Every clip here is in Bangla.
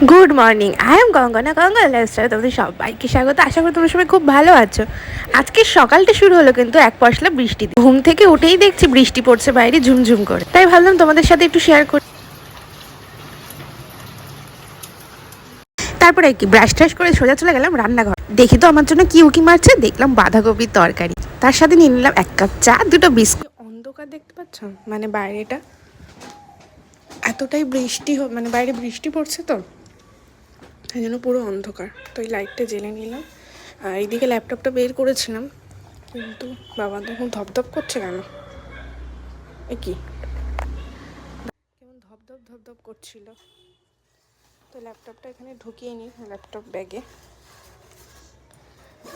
Good morning, I am Gangana lifestyle. তোমাদের সবাইকে স্বাগত। আশা করি তোমরা সবাই খুব ভালো আছো। আজকে সকালটা শুরু হলো কিন্তু এক পশলা বৃষ্টি দিয়ে। ঘুম থেকে উঠেই দেখছি বৃষ্টি পড়ছে বাইরে ঝুমঝুম করে, তাই ভাবলাম তোমাদের সাথে একটু শেয়ার করি। তারপরে কি ব্রাশ ট্রাশ করে সোজা চলে গেলাম রান্নাঘর। দেখি তো আমার জন্য কি উকি মারছে, দেখলাম বাঁধাকপির তরকারি, তার সাথে নিয়ে নিলাম 1 কাপ চা, 2টো বিস্কুট। অন্ধকার দেখতে পাচ্ছ, মানে বাইরেটা এতটাই বৃষ্টি মানে বাইরে বৃষ্টি পড়ছে তো এই জন্য পুরো অন্ধকার। তো এই লাইটটা জ্বেলে নিলাম। আর এইদিকে ল্যাপটপটা বের করেছিলাম, কিন্তু বাবা তখন ধপধপ করছে কেন, এ কি কেমন ধপধপ ধপধপ করছিল। তো ল্যাপটপটা এখানে ঢুকিয়ে নিই ল্যাপটপ ব্যাগে।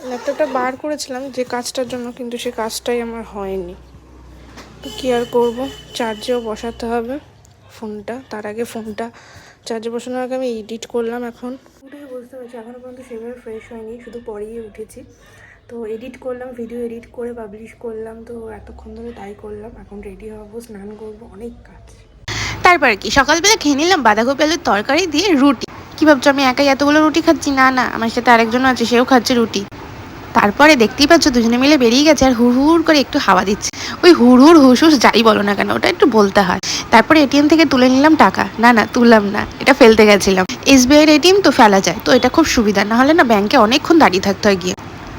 ল্যাপটপটা বার করেছিলাম যে কাজটার জন্য, কিন্তু সে কাজটাই আমার হয়নি। তো কী আর করবো, চার্জেও বসাতে হবে ফোনটা। তার আগে ফোনটা চার্জে বসানোর আগে আমি এডিট করলাম। এখন ওটাই বুঝতে পারছি, এখনও পর্যন্ত সেভাবে ফ্রেশ হয়নি, শুধু পরেই উঠেছি। তো এডিট করলাম, ভিডিও এডিট করে পাবলিশ করলাম, তো এতক্ষণ ধরে তাই করলাম। এখন রেডি হবো, স্নান করবো, অনেক কাজ। তারপর কি সকালবেলা খেয়ে নিলাম বাঁধাকপি আলুর তরকারি দিয়ে রুটি। কি ভাবছো আমি একাই এতগুলো রুটি খাচ্ছি? না না, আমার সাথে আরেকজন আছে, সেও খাচ্ছে রুটি। তারপরে দেখতেই পাচ্ছ দুজনে মিলে বেরিয়ে গেছে, আর হুড় হুড় করে একটু হাওয়া দিচ্ছে। ওই হুড় হুড় হুস যাই বলো না কেন, ওটা একটু বলতে হয়। তারপরে এটিএম থেকে তুলে নিলাম টাকা। না না, তুললাম না, এটা ফেলতে গেছিলাম। এসবিআই এর এটিএম তো ফেলা যায়, তো এটা খুব সুবিধা। না হলে না ব্যাংকে অনেকক্ষণ দাঁড়িয়ে থাকতে হয় গিয়ে।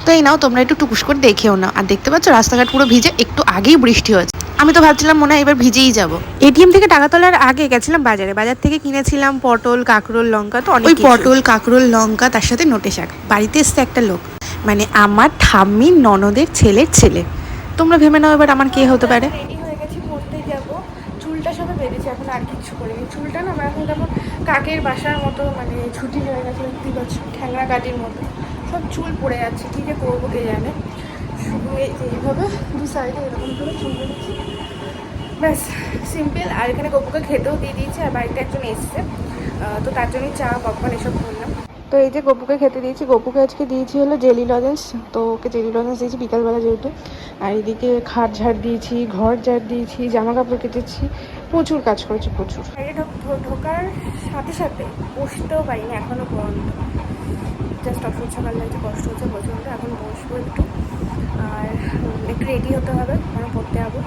তো এই নাও, তোমরা একটু টুকুস করে দেখেও না। আর দেখতে পাচ্ছ রাস্তাঘাট পুরো ভিজে, একটু আগেই বৃষ্টি হয়েছে। আমি তো ভাবছিলাম মনে হয় এবার ভিজেই যাবো। এটিএম থেকে টাকা তোলার আগে গেছিলাম বাজারে। বাজার থেকে কিনেছিলাম পটল, কাঁকরোল, লঙ্কা। তো ওই পটল, কাঁকরোল, লঙ্কা, তার সাথে নোটে শাক। বাড়িতে এসছে একটা লোক, মানে আমার ঠাম্মির ননদের ছেলের ছেলে। তোমরা ভেবে নাও এবার আমার কে হতে পারে। রেডি হয়ে গেছি, পড়তে যাব। চুলটা সবে বেরিয়েছে, এখন আর কিছু করিনি। চুলটা না আমার এখন যেমন কাকের বাসার মতো, মানে ছুটি হয়ে গেছে, দেখতেই পাচ্ছ, ঠ্যাংরা কাটির মতো সব চুল পড়ে যাচ্ছে। কী যে করবো কে জানে। শুধু এইভাবে দু সাইডে এরকম করে চুল বেরিয়েছি, ব্যাস সিম্পল। আর এখানে গপুকে খেতেও দিয়ে দিয়েছে, আর বাড়িতে একজন এসছে, তো তার জন্যই চা পপকর্ন এসব করলাম। তো এই যে গপুকে খেতে দিয়েছি। গপুকে আজকে দিয়েছি হলো জেলি লজেন্স। তো ওকে জেলি লজেন্স দিয়েছি বিকালবেলা যেহেতু। আর এদিকে খাট ঝাড় দিয়েছি, ঘর ঝাড় দিয়েছি, জামা কাপড় কেটেছি, প্রচুর কাজ করেছি, প্রচুর। বাইরে ঢোকার সাথে সাথে বসতেও পারিনি এখনও পর্যন্ত। জাস্ট অসুখ সকাল লাগছে, কষ্ট হচ্ছে প্রচণ্ড। এখন বসবো একটু, আর একটু রেডি হতে হবে, কারণ পড়তে যাবো।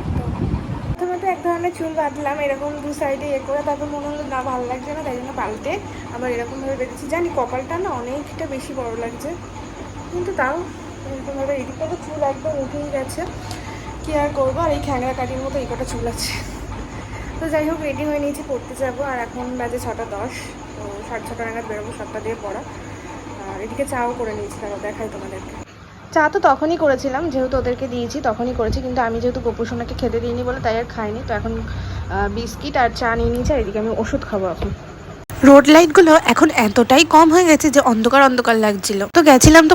তো প্রথমে তো এক ধরনের চুল বাঁধলাম এরকম দু সাইডে করে, তারপর মনে হলো না ভালো লাগছে না, তাই জন্য পাল্টে আবার এরকমভাবে বেঁধেছি। জানি কপালটা না অনেকটা বেশি বড় লাগছে, কিন্তু তাও এরকমভাবে এদিক থেকে চুল একদম উঠেই গেছে। কী আর করবো, আর এই খ্যাংরা কাটির মতো এই কটা চুল আছে। তো যাই হোক, রেডি হয়ে নিয়েছি, পড়তে যাবো। আর এখন বাজে 6:10, তো 6:30 নাগাদ বেরোবো, 7টা দিয়ে পড়া। আর এদিকে চাও করে নিয়েছি, তারপর দেখাই তোমাদেরকে। চা তো তখনই করেছিলাম, যেহেতু ওদেরকে দিয়েছি তখনই করেছি, কিন্তু আমি যেহেতু গোপুসোনাকে খেতে দিইনি বলে তাই আর খাইনি। তো এখন বিস্কিট আর চা নিয়ে নিয়েছি, আর এদিকে আমি ওষুধ খাবো এখন। রোড লাইটগুলো এখন এতটাই কম হয়ে গেছে যে অন্ধকার অন্ধকার লাগছিল। তো গেছিলাম তো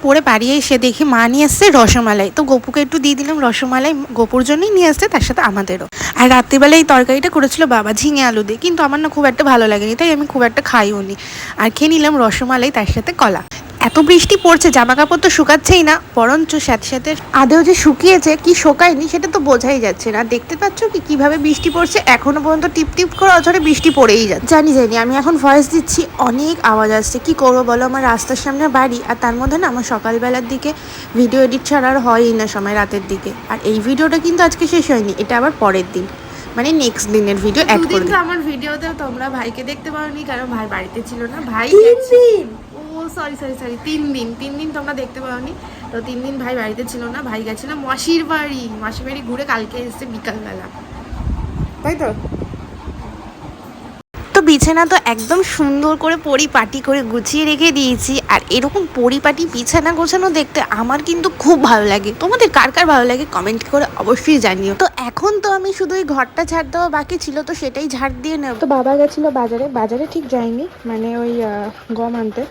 পড়ে বাড়ি এসে দেখি মা নিয়ে আসছে রসমালাই। তো গপুকে একটু দিয়ে দিলাম রসমালাই, গপুর জন্যই নিয়ে আসছে, তার সাথে আমাদেরও। আর রাত্রিবেলা এই তরকারিটা করেছিল বাবা ঝিঙে আলু দিয়ে, কিন্তু আমার না খুব একটা ভালো লাগেনি, তাই আমি খুব একটা খাইও নি। আর খেয়ে নিলাম রসমালাই, তার সাথে কলা। এত বৃষ্টি পড়ছে, জামা কাপড় তো শুকাচ্ছেই না, বরঞ্চ সাথে সাথে আদেও যে শুকিয়েছে কি শোকায়নি সেটা তো বোঝাই যাচ্ছে না। দেখতে পাচ্ছ কি কিভাবে বৃষ্টি পড়ছে, এখনো পর্যন্ত টিপ টিপ করে অঝরে বৃষ্টি পড়েই যাচ্ছে। জানি আমি এখন ভয়েস দিচ্ছি, অনেক আওয়াজ আসছে। কি করবো বলো, আমার রাস্তার সামনে বাড়ি, আর তার মধ্যে না আমার সকালবেলার দিকে ভিডিও এডিট ছাড়া আর হয়ই না সময়, রাতের দিকে। আর এই ভিডিওটা কিন্তু আজকে শেষ হয়নি, এটা আবার পরের দিন, মানে নেক্সট দিনের ভিডিও অ্যাড করে দিই। আমার ভিডিওতে তোমরা ভাইকে দেখতে পাওনি, কারণ ভাই বাড়িতে ছিল না। ভাই 3 দিন, ও সরি 3 দিন তোমরা দেখতে পাওনি। তো 3 দিন ভাই বাড়িতে ছিল না, ভাই গেছিল মাসির বাড়ি ঘুরে কালকে এসেছে বিকালবেলা, তাই তো। তো বিছানা তো একদম সুন্দর করে পরিপাটি করে গুছিয়ে রেখে দিয়েছি। আর এরকম পরিপাটি বিছানা গোছানো দেখতে আমার কিন্তু খুব ভালো লাগে। তোমাদের কার কার ভালো লাগে কমেন্ট করে অবশ্যই জানিও। তো এখন তো আমি শুধু ওই ঘরটা ঝাড় দেওয়া বাকি ছিল, তো সেটাই ঝাড় দিয়ে নেব। তো বাবা গেছিলো বাজারে ঠিক যায়নি, মানে ওই গম আনতে।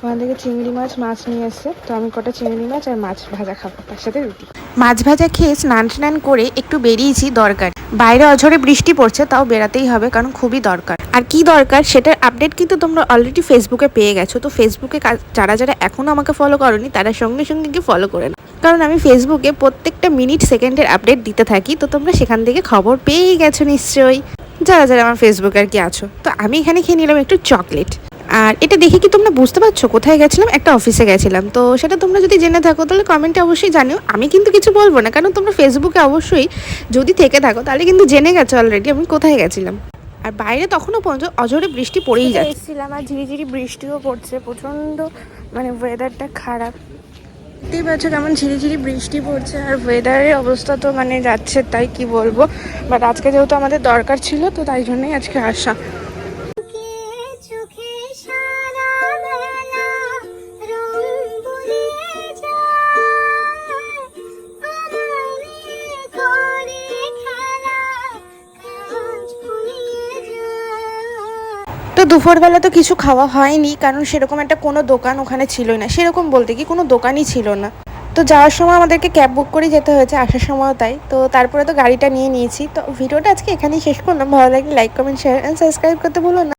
ওখান থেকে চিংড়ি মাছ নিয়ে এসছে। তো আমি কটা চিংড়ি মাছ আর মাছ ভাজা খাবো, তার সাথে রুটি। মাছ ভাজা খেয়ে স্নান করে একটু বেরিয়েছি দরকার। বাইরে অঝরে বৃষ্টি পড়ছে, তাও বেরাতেই হবে, কারণ খুবই দরকার। আর কি দরকার সেটার আপডেট কিন্তু তোমরা অলরেডি ফেসবুকে পেয়ে গেছো। তো ফেসবুকে যারা এখনো আমাকে ফলো করোনি, তারা সঙ্গে সঙ্গে গিয়ে ফলো করে নাও, কারণ আমি ফেসবুকে প্রত্যেকটা মিনিট সেকেন্ডের আপডেট দিতে থাকি। তো তোমরা সেখান থেকে খবর পেয়েই গেছো নিশ্চয়ই, যারা আমার ফেসবুকে আর কি আছো। তো আমি এখানে খেয়ে নিলাম একটু চকলেট। আর এটা দেখে কি তোমরা বুঝতে পারছো কোথায় গেছিলাম? একটা অফিসে গেছিলাম। তো সেটা তোমরা যদি জেনে থাকো তাহলে কমেন্টে অবশ্যই জানিও। আমি কিন্তু কিছু বলবো না, কারণ তোমরা ফেসবুকে অবশ্যই যদি থেকে থাকো তাহলে কিন্তু জেনে গেছো অলরেডি আমি কোথায় গেছিলাম। আর বাইরে তখনও পর্যন্ত অজরে বৃষ্টি পড়েই যাচ্ছে। এসেছিলাম আর ঝিরিঝিরি বৃষ্টিও পড়ছে, প্রচণ্ড মানে ওয়েদারটা খারাপ। দেখতেই পাচ্ছ কেমন ঝিরিঝিরি বৃষ্টি পড়ছে, আর ওয়েদারের অবস্থা তো মানে যাচ্ছে, তাই কি বলবো। বাট আজকে যেহেতু আমাদের দরকার ছিল, তো তাই জন্যই আজকে আসা। তো দুপুরবেলা তো কিছু খাওয়া হয়নি, কারণ সেরকম একটা কোনো দোকান ওখানে ছিলই না, সেরকম বলতে কি কোনো দোকানই ছিল না। তো যাওয়ার সময় আমাদেরকে ক্যাব বুক করে যেতে হয়েছে, আসার সময়ও তাই। তো তারপরে তো গাড়িটা নিয়ে নিয়েছি। তো ভিডিওটা আজকে এখানেই শেষ করলাম। ভালো লাগলে like comment share and subscribe করতে ভুলো না।